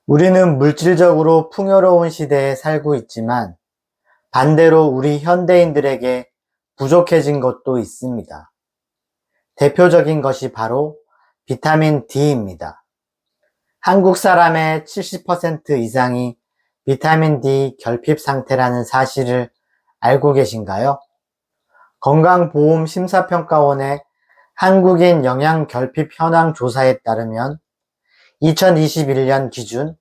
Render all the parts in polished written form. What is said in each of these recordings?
우리는 물질적으로 풍요로운 시대에 살고 있지만 반대로 우리 현대인들에게 부족해진 것도 있습니다. 대표적인 것이 바로 비타민 D입니다. 한국 사람의 70% 이상이 비타민 D 결핍 상태라는 사실을 알고 계신가요? 건강보험심사평가원의 한국인 영양결핍 현황 조사에 따르면 2021년 기준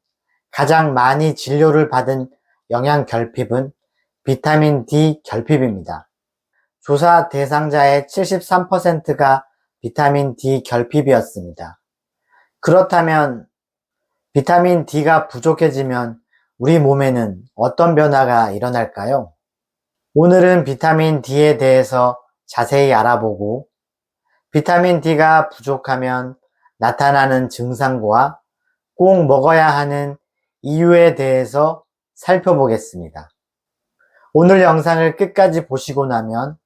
가장 많이 진료를 받은 영양결핍은 비타민 D 결핍입니다. 조사 대상자의 73%가 비타민 D 결핍이었습니다. 그렇다면 비타민 D가 부족해지면 우리 몸에는 어떤 변화가 일어날까요? 오늘은 비타민 D에 대해서 자세히 알아보고 비타민 D가 부족하면 나타나는 증상과 꼭 먹어야 하는 이유에 대해서 살펴보겠습니다. 오늘 영상을 끝까지 보시고 나면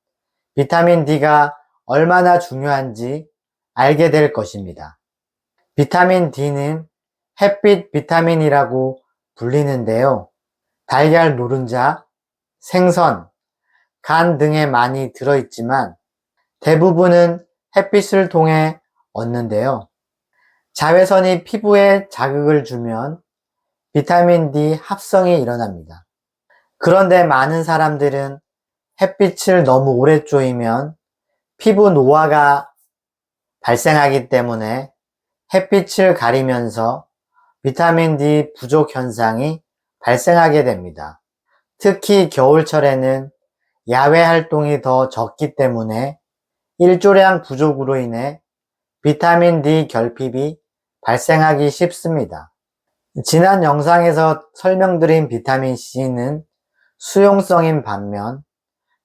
비타민 D가 얼마나 중요한지 알게 될 것입니다. 비타민 D는 햇빛 비타민이라고 불리는데요. 달걀 노른자, 생선, 간 등에 많이 들어있지만 대부분은 햇빛을 통해 얻는데요. 자외선이 피부에 자극을 주면 비타민 D 합성이 일어납니다. 그런데 많은 사람들은 햇빛을 너무 오래 쬐면 피부 노화가 발생하기 때문에 햇빛을 가리면서 비타민 D 부족 현상이 발생하게 됩니다. 특히 겨울철에는 야외 활동이 더 적기 때문에 일조량 부족으로 인해 비타민 D 결핍이 발생하기 쉽습니다. 지난 영상에서 설명드린 비타민 C는 수용성인 반면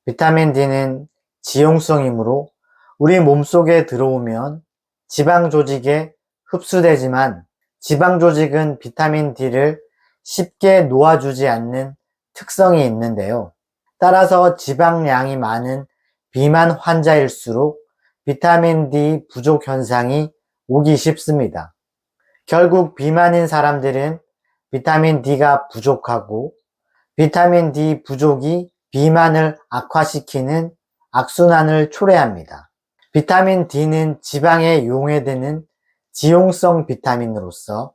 비타민 D는 지용성이므로 우리 몸속에 들어오면 지방 조직에 흡수되지만 지방 조직은 비타민 D를 쉽게 놓아주지 않는 특성이 있는데요. 따라서 지방량이 많은 비만 환자일수록 비타민 D 부족 현상이 오기 쉽습니다. 결국 비만인 사람들은 비타민 D가 부족하고 비타민 D 부족이 비만을 악화시키는 악순환을 초래합니다. 비타민 D는 지방에 용해되는 지용성 비타민으로서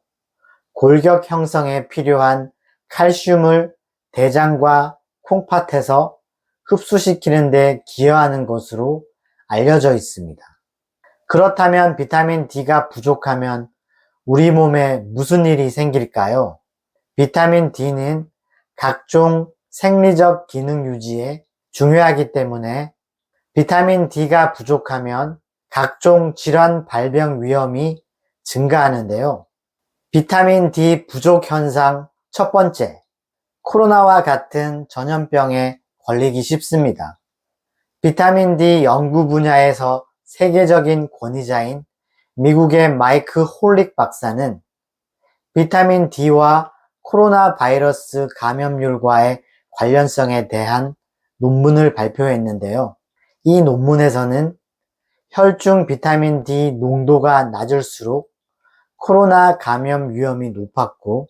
골격 형성에 필요한 칼슘을 대장과 콩팥에서 흡수시키는 데 기여하는 것으로 알려져 있습니다. 그렇다면 비타민 D가 부족하면 우리 몸에 무슨 일이 생길까요? 비타민 D는 각종 생리적 기능 유지에 중요하기 때문에 비타민 D가 부족하면 각종 질환 발병 위험이 증가하는데요. 비타민 D 부족 현상 첫 번째, 코로나와 같은 전염병에 걸리기 쉽습니다. 비타민 D 연구 분야에서 세계적인 권위자인 미국의 마이크 홀릭 박사는 비타민 D와 코로나 바이러스 감염률과의 관련성에 대한 논문을 발표했는데요. 이 논문에서는 혈중 비타민 D 농도가 낮을수록 코로나 감염 위험이 높았고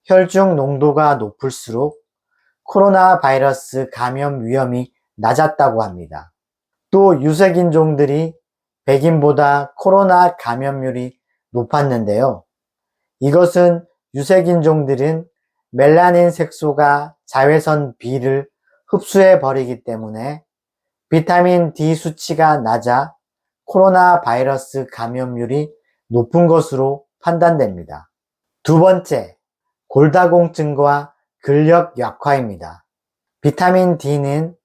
혈중 농도가 높을수록 코로나 바이러스 감염 위험이 낮았다고 합니다. 또 유색인종들이 백인보다 코로나 감염률이 높았는데요. 이것은 유색인종들은 멜라닌 색소가 자외선 B를 흡수해 버리기 때문에 비타민 D 수치가 낮아 코로나 바이러스 감염률이 높은 것으로 판단됩니다. 두 번째, 골다공증과 근력 약화입니다. 비타민 D는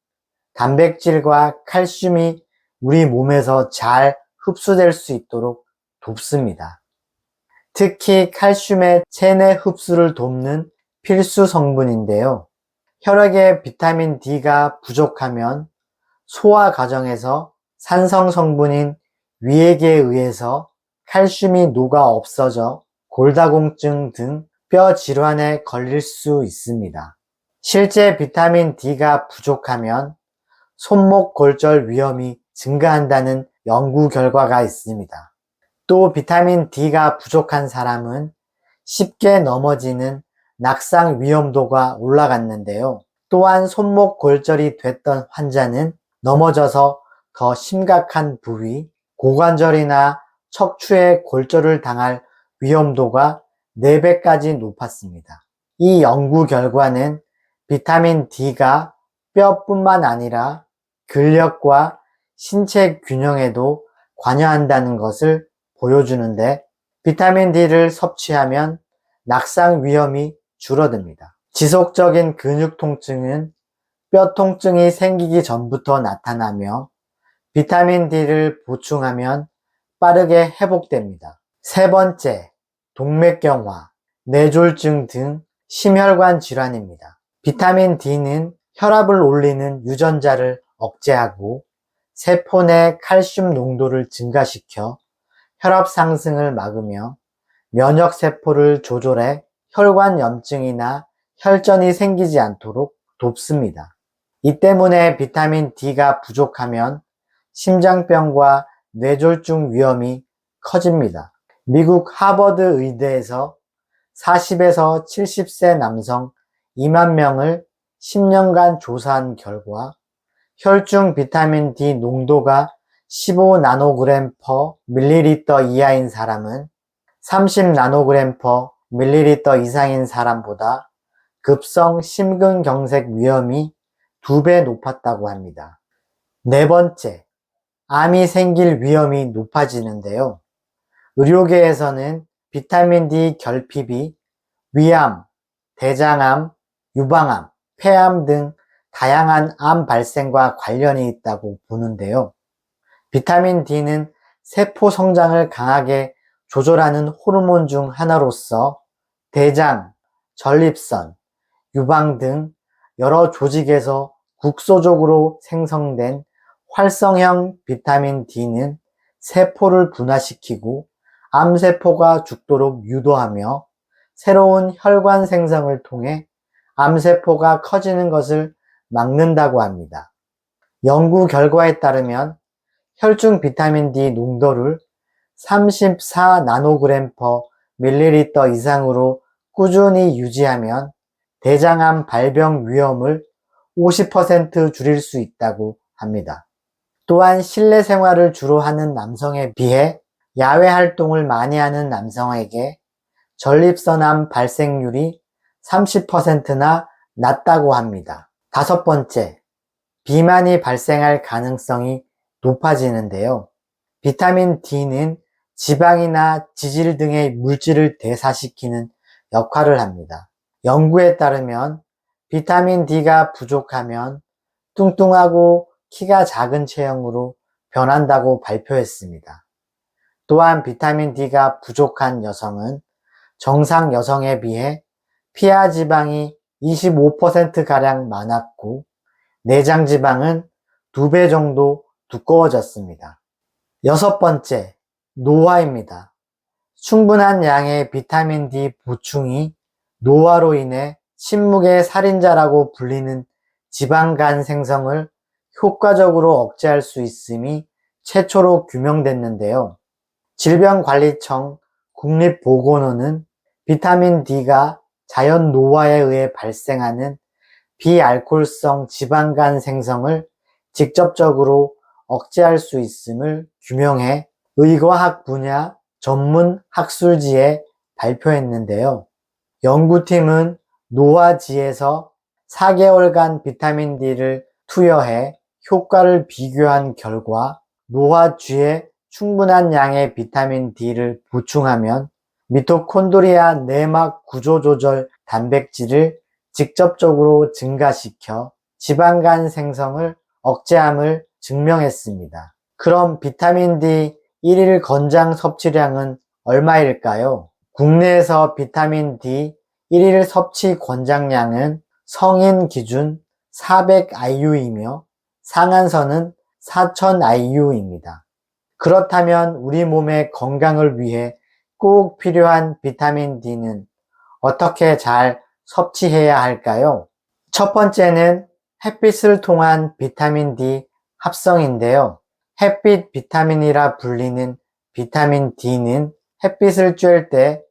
단백질과 칼슘이 우리 몸에서 잘 흡수될 수 있도록 돕습니다. 특히 칼슘의 체내 흡수를 돕는 필수 성분인데요. 혈액에 비타민 D가 부족하면 소화 과정에서 산성 성분인 위액에 의해서 칼슘이 녹아 없어져 골다공증 등 뼈 질환에 걸릴 수 있습니다. 실제 비타민 D가 부족하면 손목 골절 위험이 증가한다는 연구 결과가 있습니다. 또 비타민 D가 부족한 사람은 쉽게 넘어지는 낙상 위험도가 올라갔는데요. 또한 손목 골절이 됐던 환자는 넘어져서 더 심각한 부위, 고관절이나 척추에 골절을 당할 위험도가 4배까지 높았습니다. 이 연구 결과는 비타민 D가 뼈뿐만 아니라 근력과 신체 균형에도 관여한다는 것을 보여주는데, 비타민 D를 섭취하면 낙상 위험이 줄어듭니다. 지속적인 근육 통증은 뼈 통증이 생기기 전부터 나타나며 비타민 D를 보충하면 빠르게 회복됩니다. 세 번째, 동맥경화, 뇌졸중 등 심혈관 질환입니다. 비타민 D는 혈압을 올리는 유전자를 억제하고 세포 내 칼슘 농도를 증가시켜 혈압 상승을 막으며 면역세포를 조절해 혈관염증이나 혈전이 생기지 않도록 돕습니다. 이 때문에 비타민 D가 부족하면 심장병과 뇌졸중 위험이 커집니다. 미국 하버드 의대에서 40에서 70세 남성 2만 명을 10년간 조사한 결과 혈중 비타민 D 농도가 15 나노그램 퍼 밀리리터 이하인 사람은 30 나노그램 퍼 밀리리터 이상인 사람보다 급성 심근경색 위험이 2배 높았다고 합니다. 네 번째, 암이 생길 위험이 높아지는데요. 의료계에서는 비타민 D 결핍이 위암, 대장암, 유방암, 폐암 등 다양한 암 발생과 관련이 있다고 보는데요. 비타민 D는 세포 성장을 강하게 조절하는 호르몬 중 하나로서 대장, 전립선, 유방 등 여러 조직에서 국소적으로 생성된 활성형 비타민 D는 세포를 분화시키고 암세포가 죽도록 유도하며 새로운 혈관 생성을 통해 암세포가 커지는 것을 막는다고 합니다. 연구 결과에 따르면 혈중 비타민 D 농도를 34 나노그램 퍼 밀리리터 이상으로 꾸준히 유지하면 대장암 발병 위험을 50% 줄일 수 있다고 합니다. 또한 실내 생활을 주로 하는 남성에 비해 야외 활동을 많이 하는 남성에게 전립선암 발생률이 30%나 낮다고 합니다. 다섯 번째, 비만이 발생할 가능성이 높아지는데요. 비타민 D는 지방이나 지질 등의 물질을 대사시키는 역할을 합니다. 연구에 따르면 비타민 D가 부족하면 뚱뚱하고 키가 작은 체형으로 변한다고 발표했습니다. 또한 비타민 D가 부족한 여성은 정상 여성에 비해 피하 지방이 25%가량 많았고 내장 지방은 2배 정도 두꺼워졌습니다. 여섯 번째, 노화입니다. 충분한 양의 비타민 D 보충이 노화로 인해 침묵의 살인자라고 불리는 지방간 생성을 효과적으로 억제할 수 있음이 최초로 규명됐는데요. 질병관리청 국립보건원은 비타민 D가 자연 노화에 의해 발생하는 비알코올성 지방간 생성을 직접적으로 억제할 수 있음을 규명해 의과학 분야 전문 학술지에 발표했는데요. 연구팀은 노화지에서 4개월간 비타민 D를 투여해 효과를 비교한 결과 노화쥐에 충분한 양의 비타민 D를 보충하면 미토콘드리아 내막 구조조절 단백질을 직접적으로 증가시켜 지방간 생성을 억제함을 증명했습니다. 그럼 비타민 D 1일 권장 섭취량은 얼마일까요? 국내에서 비타민 D 1일 섭취 권장량은 성인 기준 400IU이며 상한선은 4000IU입니다. 그렇다면 우리 몸의 건강을 위해 꼭 필요한 비타민 D는 어떻게 잘 섭취해야 할까요? 첫 번째는 햇빛을 통한 비타민 D 합성인데요. 햇빛 비타민이라 불리는 비타민 D는 햇빛을 쬐을 때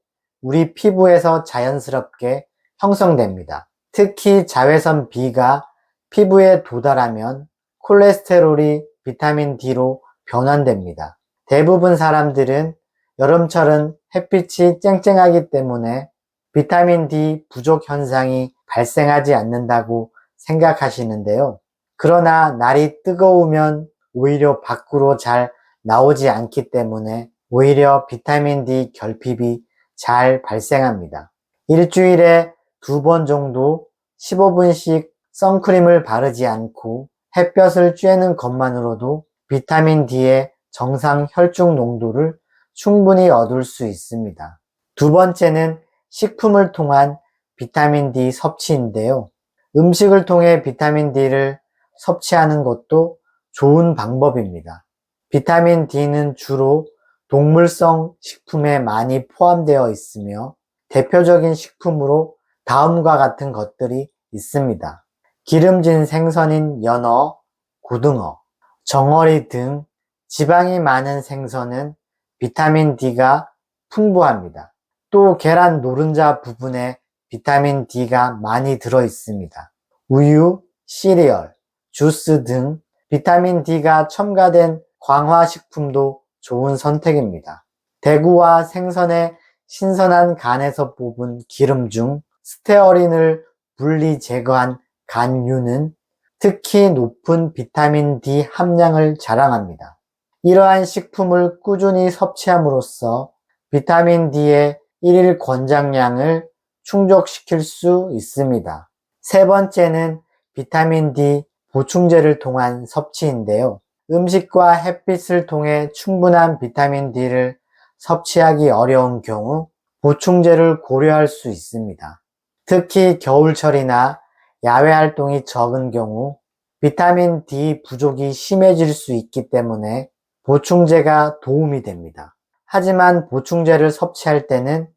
우리 피부에서 자연스럽게 형성됩니다. 특히 자외선 B가 피부에 도달하면 콜레스테롤이 비타민 D로 변환됩니다. 대부분 사람들은 여름철은 햇빛이 쨍쨍하기 때문에 비타민 D 부족 현상이 발생하지 않는다고 생각하시는데요. 그러나 날이 뜨거우면 오히려 밖으로 잘 나오지 않기 때문에 오히려 비타민 D 결핍이 잘 발생합니다. 일주일에 2번 정도 15분씩 선크림을 바르지 않고 햇볕을 쬐는 것만으로도 비타민 D의 정상 혈중 농도를 충분히 얻을 수 있습니다. 두 번째는 식품을 통한 비타민 D 섭취인데요. 음식을 통해 비타민 D를 섭취하는 것도 좋은 방법입니다. 비타민 D는 주로 동물성 식품에 많이 포함되어 있으며 대표적인 식품으로 다음과 같은 것들이 있습니다. 기름진 생선인 연어, 고등어, 정어리 등 지방이 많은 생선은 비타민 D가 풍부합니다. 또 계란 노른자 부분에 비타민 D가 많이 들어 있습니다. 우유, 시리얼, 주스 등 비타민 D가 첨가된 광화식품도 좋은 선택입니다. 대구와 생선의 신선한 간에서 뽑은 기름 중 스테어린을 분리 제거한 간유는 특히 높은 비타민 D 함량을 자랑합니다. 이러한 식품을 꾸준히 섭취함으로써 비타민 D의 일일 권장량을 충족시킬 수 있습니다. 세 번째는 비타민 D 보충제를 통한 섭취인데요. 음식과 햇빛을 통해 충분한 비타민 D를 섭취하기 어려운 경우 보충제를 고려할 수 있습니다. 특히 겨울철이나 야외 활동이 적은 경우 비타민 D 부족이 심해질 수 있기 때문에 보충제가 도움이 됩니다. 하지만 보충제를 섭취할 때는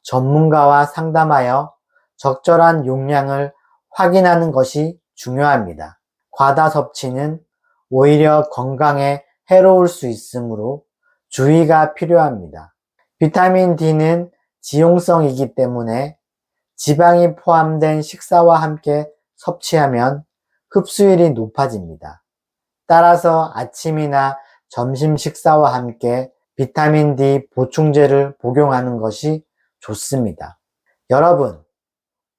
전문가와 상담하여 적절한 용량을 확인하는 것이 중요합니다. 과다 섭취는 오히려 건강에 해로울 수 있으므로 주의가 필요합니다. 비타민 D는 지용성이기 때문에 지방이 포함된 식사와 함께 섭취하면 흡수율이 높아집니다. 따라서 아침이나 점심 식사와 함께 비타민 D 보충제를 복용하는 것이 좋습니다. 여러분,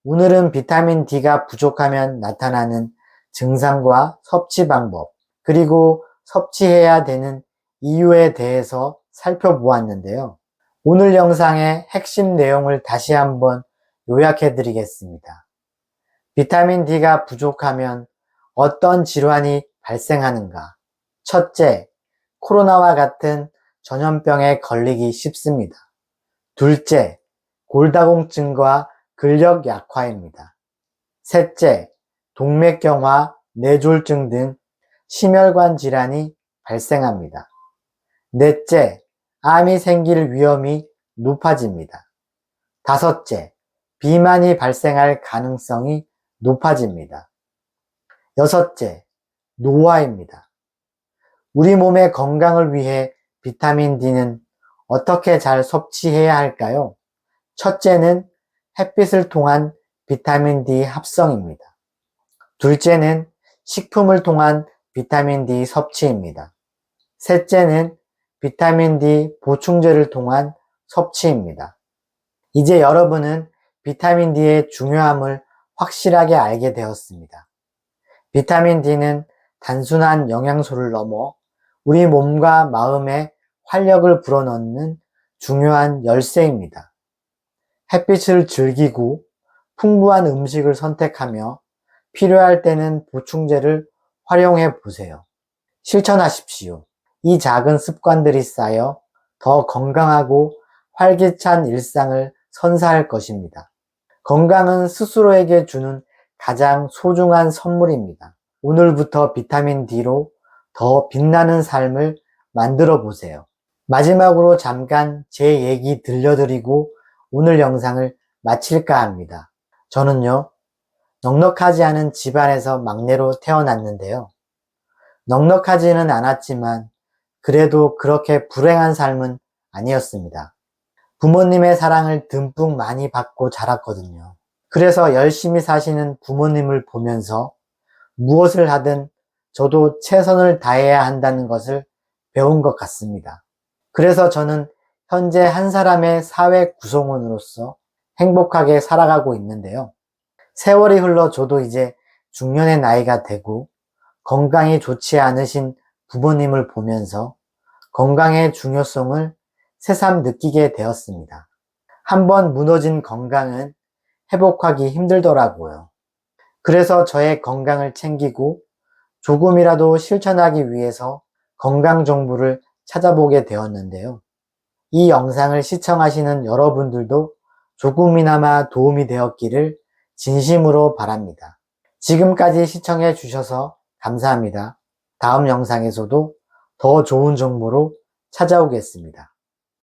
오늘은 비타민 D가 부족하면 나타나는 증상과 섭취 방법, 그리고 섭취해야 되는 이유에 대해서 살펴보았는데요. 오늘 영상의 핵심 내용을 다시 한번 요약해 드리겠습니다. 비타민 D가 부족하면 어떤 질환이 발생하는가? 첫째, 코로나와 같은 전염병에 걸리기 쉽습니다. 둘째, 골다공증과 근력 약화입니다. 셋째, 동맥경화, 뇌졸중 등 심혈관 질환이 발생합니다. 넷째, 암이 생길 위험이 높아집니다. 다섯째, 비만이 발생할 가능성이 높아집니다. 여섯째, 노화입니다. 우리 몸의 건강을 위해 비타민 D는 어떻게 잘 섭취해야 할까요? 첫째는 햇빛을 통한 비타민 D 합성입니다. 둘째는 식품을 통한 비타민 D 섭취입니다. 셋째는 비타민 D 보충제를 통한 섭취입니다. 이제 여러분은 비타민 D의 중요함을 확실하게 알게 되었습니다. 비타민 D는 단순한 영양소를 넘어 우리 몸과 마음에 활력을 불어넣는 중요한 열쇠입니다. 햇빛을 즐기고 풍부한 음식을 선택하며 필요할 때는 보충제를 활용해 보세요. 실천하십시오. 이 작은 습관들이 쌓여 더 건강하고 활기찬 일상을 선사할 것입니다. 건강은 스스로에게 주는 가장 소중한 선물입니다. 오늘부터 비타민 D로 더 빛나는 삶을 만들어 보세요. 마지막으로 잠깐 제 얘기 들려드리고 오늘 영상을 마칠까 합니다. 저는요, 넉넉하지 않은 집안에서 막내로 태어났는데요. 넉넉하지는 않았지만 그래도 그렇게 불행한 삶은 아니었습니다. 부모님의 사랑을 듬뿍 많이 받고 자랐거든요. 그래서 열심히 사시는 부모님을 보면서 무엇을 하든 저도 최선을 다해야 한다는 것을 배운 것 같습니다. 그래서 저는 현재 한 사람의 사회 구성원으로서 행복하게 살아가고 있는데요. 세월이 흘러 저도 이제 중년의 나이가 되고 건강이 좋지 않으신 부모님을 보면서 건강의 중요성을 새삼 느끼게 되었습니다. 한번 무너진 건강은 회복하기 힘들더라고요. 그래서 저의 건강을 챙기고 조금이라도 실천하기 위해서 건강 정보를 찾아보게 되었는데요. 이 영상을 시청하시는 여러분들도 조금이나마 도움이 되었기를 진심으로 바랍니다. 지금까지 시청해 주셔서 감사합니다. 다음 영상에서도 더 좋은 정보로 찾아오겠습니다.